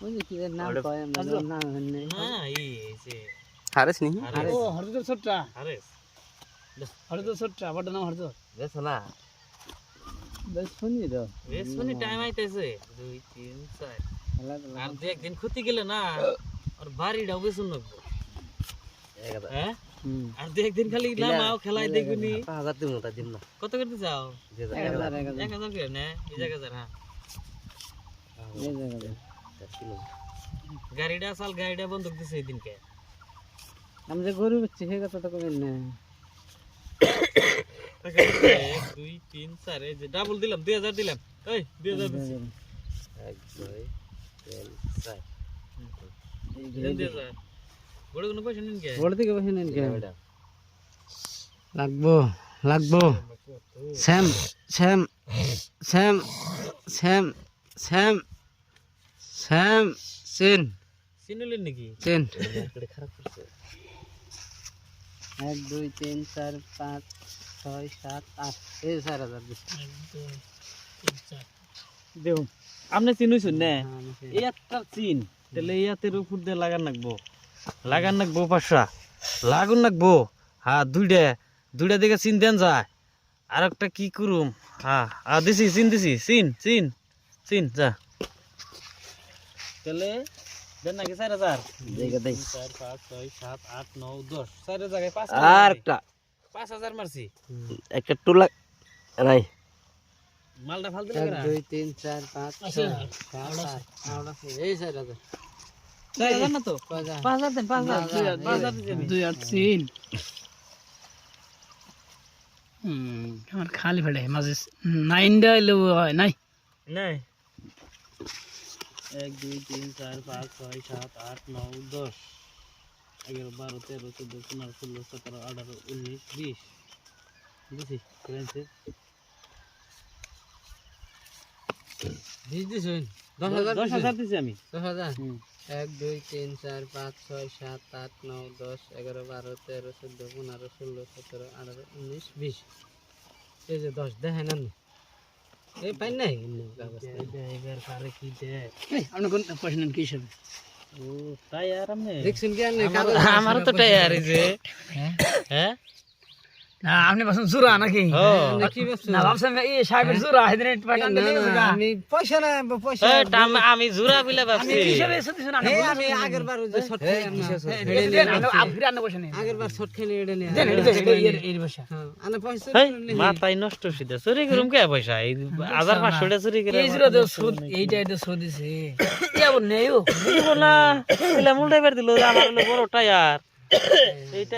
ওই যে কি এর নাম কয় আমরা নাম নেই না এই যে হারেস নি ও হরজর ছোটটা হারেস হরজর ছোটটা বড় নাম হরজর বেশ না বেশ শুনি তো বেশ মানে টাইম আইতেছে 2 3 4 খেলা আর দু একদিন ক্ষতি গেলে না আর বাড়িটাও বেসুন লাগবো হ্যাঁ আর দু একদিন খালি নামাও খেলাই দেখুনি 5000 দিমু তা দিম না কত করতে চাও 1000 1000 করে না এই জায়গা হ্যাঁ গাড়িটা সাল গাড়িটা বন্ধক দিছে এই দিনকে আমি যে গরু বেচছি হে কথা তো কইন না 1 2 3 4 এই যে ডাবল দিলাম 2000 দিলাম এই 2000 দিছি 1 2 3 4 এই 2000 বড় কোনো পয়সা নিন কে বড় থেকে বসে নেন কে লাগবো লাগবো স্যাম স্যাম স্যাম স্যাম স্যাম স্যাম সিন সিনুলেন নাকি সিন খারাপ করছে 1 2 3 4 5 6 7 8 এই 4000 দেও আপনি চিনুছেন না এই একটা চিন তাহলে ইয়াতের উপর দিয়ে লাগান লাগবো পাঁচটা লাগুন লাগবো হ্যাঁ দুইটা দিকে চিন দেন যায় আর একটা কি করুম হ্যাঁ দিছি চিন দিছি চিন চিন চিন যা তাহলে দেন নাকি 4000 দেখে দেই 4 5 6 7 8 9 10 4 জায়গায় 5 আর একটা 5000 মারছি একটা টুলা নাই মালটা ফালতু 1 লাগে না 2 3 4 5 6 7 8 এই 4000 4000 না তো কয়টা 5000 দেন 5000 দিছি আমি 2 আর 3 আমার খালি ফেলে মাঝে 9 ডাইলো হয় নাই নাই 1 2 3 4 5 6 7 8 9 10 11 12 13 14 15 16 17 18 19 20 দিছি করেনছে 20 দিছেন 10000 দিছি আমি 10000 1 2 3 4 5 6 7 8 9 10 11 12 13 14 15 16 17 18 19 20 এই যে 10 দেখেন না এই পাই নাই এবার কারে কি দে আপনি কোন পয়সা নেন কি হিসাবে ও তাই আর আমি দেখছেন কি আমার তো টায়ার যে হ্যাঁ না আপনি বসুন জুরা নাকি কি না ভাবছেন এই সাহেবের জুরা হেদিন পাঠান দিলে আমি পয়সা না পয়সা আমি জুরা বিলে ভাবছি হিসাবে এসেছেন না আমি আগের বার যে শর্ট খাই আপনি আনে পয়সা নেই আগের বার শর্ট খাইলে এটা নেই দেন এটা এই পয়সা হ্যাঁ আনে পয়সা মাথায় নষ্ট হইছে চুরি করুম কে পয়সা এই 1500 টাকা চুরি করে এই জুরা তো সুদ এইটা এটা সুদ দিছে কেউ নেইও দিব না এলা মুলটাই বের দিল আমার হলো বড় টায়ার এইটা